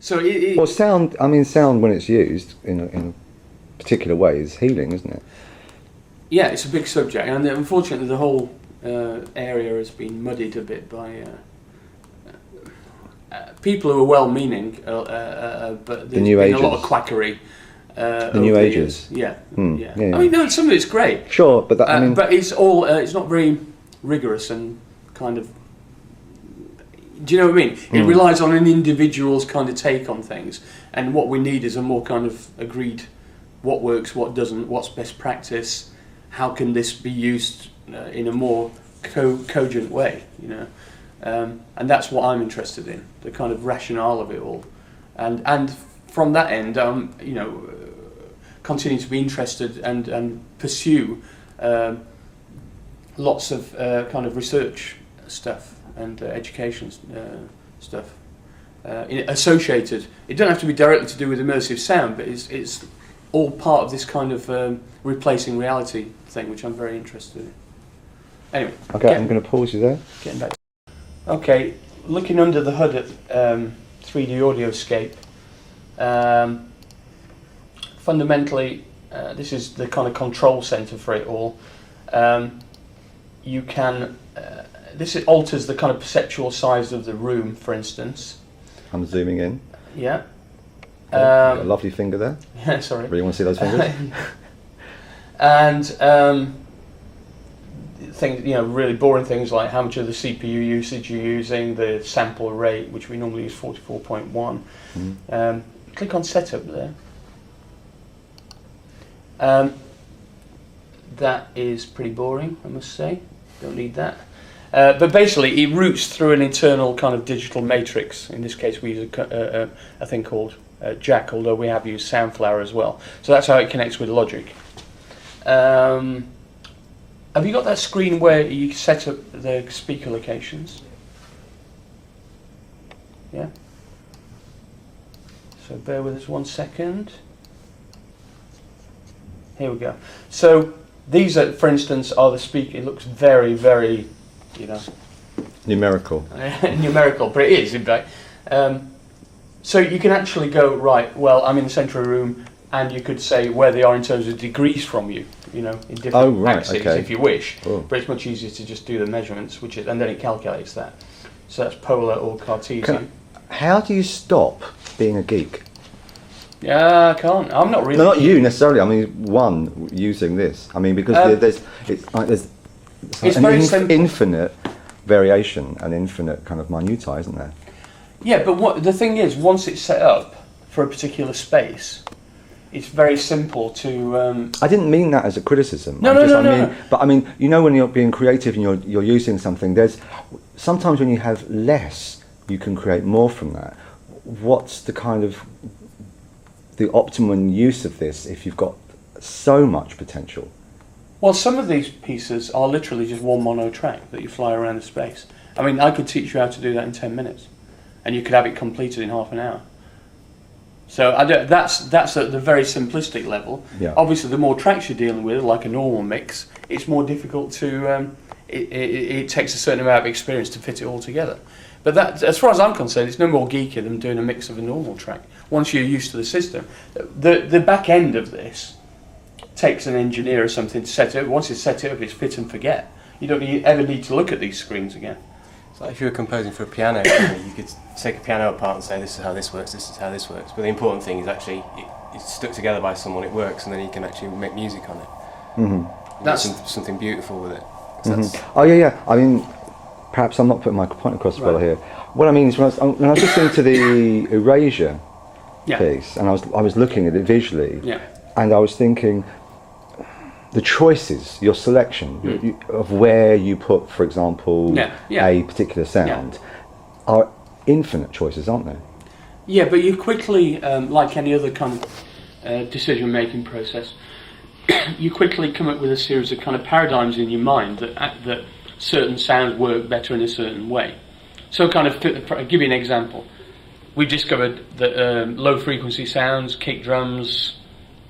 So well, sound. I mean, sound when it's used in a particular way is healing, isn't it? Yeah, it's a big subject, and unfortunately, the whole area has been muddied a bit by people who are well-meaning, but there's the New been Ages. a lot of quackery. The New Ages. Yeah. Yeah. I mean, no, some of it's great. Sure, but that, I mean, but it's all it's not very rigorous and kind of. Do you know what I mean? It relies on an individual's kind of take on things, and what we need is a more kind of agreed what works, what doesn't, what's best practice, how can this be used in a more cogent way, you know, and that's what I'm interested in, the kind of rationale of it all, and from that end, you know, continue to be interested and pursue lots of kind of research stuff and education stuff associated. It doesn't have to be directly to do with immersive sound, but it's all part of this kind of replacing reality thing, which I'm very interested in. Anyway. Okay, I'm going to pause you there. Getting back. Okay, looking under the hood at 3D Audioscape, fundamentally, this is the kind of control center for it all. You can, this alters the kind of perceptual size of the room, for instance. I'm zooming in. Yeah. Got a lovely finger there. Yeah, sorry. Really want to see those fingers? And things, you know, really boring things like how much of the CPU usage you're using, the sample rate, which we normally use 44.1. Click on setup there. That is pretty boring, I must say. Don't need that. But basically, it routes through an internal kind of digital matrix. In this case, we use a thing called Jack, although we have used Soundflower as well. So that's how it connects with Logic. Have you got that screen where you set up the speaker locations? Yeah? So bear with us 1 second. Here we go. So these, are, for instance, are the speaker. It looks very, very, you know, numerical. Numerical, but it is, in fact. So you can actually go, right, well, I'm in the centre of the room, and you could say where they are in terms of degrees from you, you know, in different axes, if you wish. Oh. But it's much easier to just do the measurements, and then it calculates that. So that's polar or Cartesian. How do you stop being a geek? Yeah, I can't. I'm not really. No, not you necessarily. I mean, one using this. I mean, because there's it's very simple. Infinite variation and infinite kind of minutiae, isn't there? Yeah, but the thing is, once it's set up for a particular space, it's very simple to. I didn't mean that as a criticism. No. But I mean, you know, when you're being creative and you're using something, there's sometimes when you have less, you can create more from that. What's the kind of the optimum use of this if you've got so much potential? Well, some of these pieces are literally just one mono track that you fly around the space. I mean, I could teach you how to do that in 10 minutes, and you could have it completed in half an hour. So that's at the very simplistic level. Yeah. Obviously, the more tracks you're dealing with, like a normal mix, it's more difficult to. It takes a certain amount of experience to fit it all together. But that, as far as I'm concerned, it's no more geeky than doing a mix of a normal track. Once you're used to the system, the back end of this takes an engineer or something to set it up. Once it's set it up, it's fit and forget. You don't ever need to look at these screens again. So if you were composing for a piano, you could take a piano apart and say, this is how this works, this is how this works. But the important thing is actually it's stuck together by someone, it works, and then you can actually make music on it. Mm-hmm. That's something beautiful with it. Mm-hmm. Oh yeah. I mean, perhaps I'm not putting my point across well here. What I mean is when I was listening to the Erasure piece, and I was looking at it visually, and I was thinking, the choices, your selection of where you put, for example, a particular sound, are infinite choices, aren't they? Yeah, but you quickly, like any other kind of decision-making process, you quickly come up with a series of kind of paradigms in your mind that certain sounds work better in a certain way. So kind of, I'll give you an example. We've discovered that low-frequency sounds, kick drums,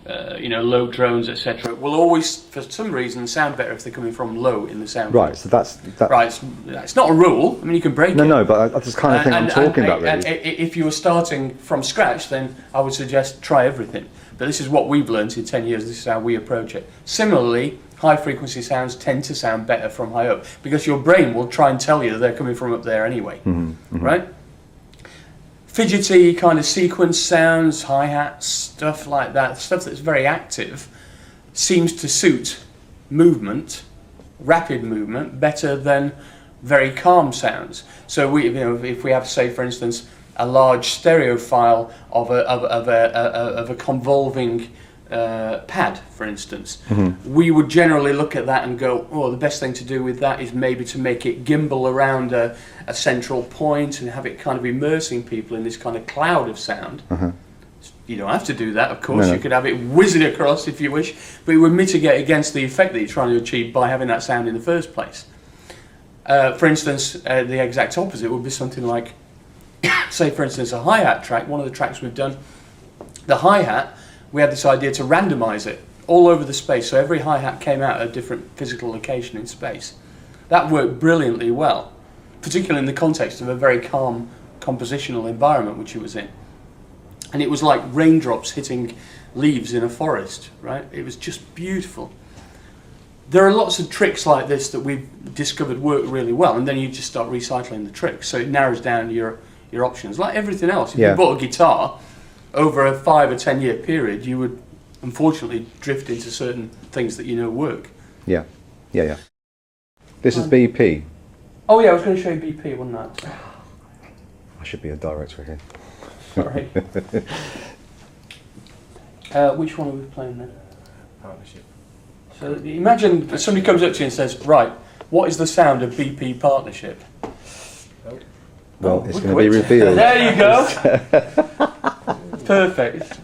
low drones, etc., will always, for some reason, sound better if they're coming from low in the sound. Right, so that's right. It's not a rule. I mean, you can break it. No, but that's the kind of thing I'm talking about, really. And if you were starting from scratch, then I would suggest try everything. But this is what we've learned in 10 years. This is how we approach it. Similarly, high frequency sounds tend to sound better from high up because your brain will try and tell you that they're coming from up there anyway, right? Fidgety kind of sequence sounds, hi-hats, stuff like that, stuff that's very active, seems to suit movement, rapid movement, better than very calm sounds. So if we have, say, for instance, a large stereo file of a convolving pad, for instance, we would generally look at that and go, oh, the best thing to do with that is maybe to make it gimbal around a central point and have it kind of immersing people in this kind of cloud of sound. You don't have to do that, of course. You could have it whizzing across if you wish, but it would mitigate against the effect that you're trying to achieve by having that sound in the first place. For instance, the exact opposite would be something like, say, for instance, a hi-hat track. One of the tracks we've done, the hi-hat, we had this idea to randomize it all over the space, so every hi-hat came out at a different physical location in space. That worked brilliantly well, particularly in the context of a very calm compositional environment which it was in. And it was like raindrops hitting leaves in a forest, right? It was just beautiful. There are lots of tricks like this that we've discovered work really well, and then you just start recycling the tricks, so it narrows down your options. Like everything else, if you bought a guitar, over a 5 or 10 year period, you would unfortunately drift into certain things that work. Yeah. This is BP. Oh yeah, I was going to show you BP, wasn't I? I should be a director here. Sorry. Which one are we playing then? Partnership. So imagine that somebody comes up to you and says, right, what is the sound of BP Partnership? Well, it's going to be revealed. There you go. Perfect.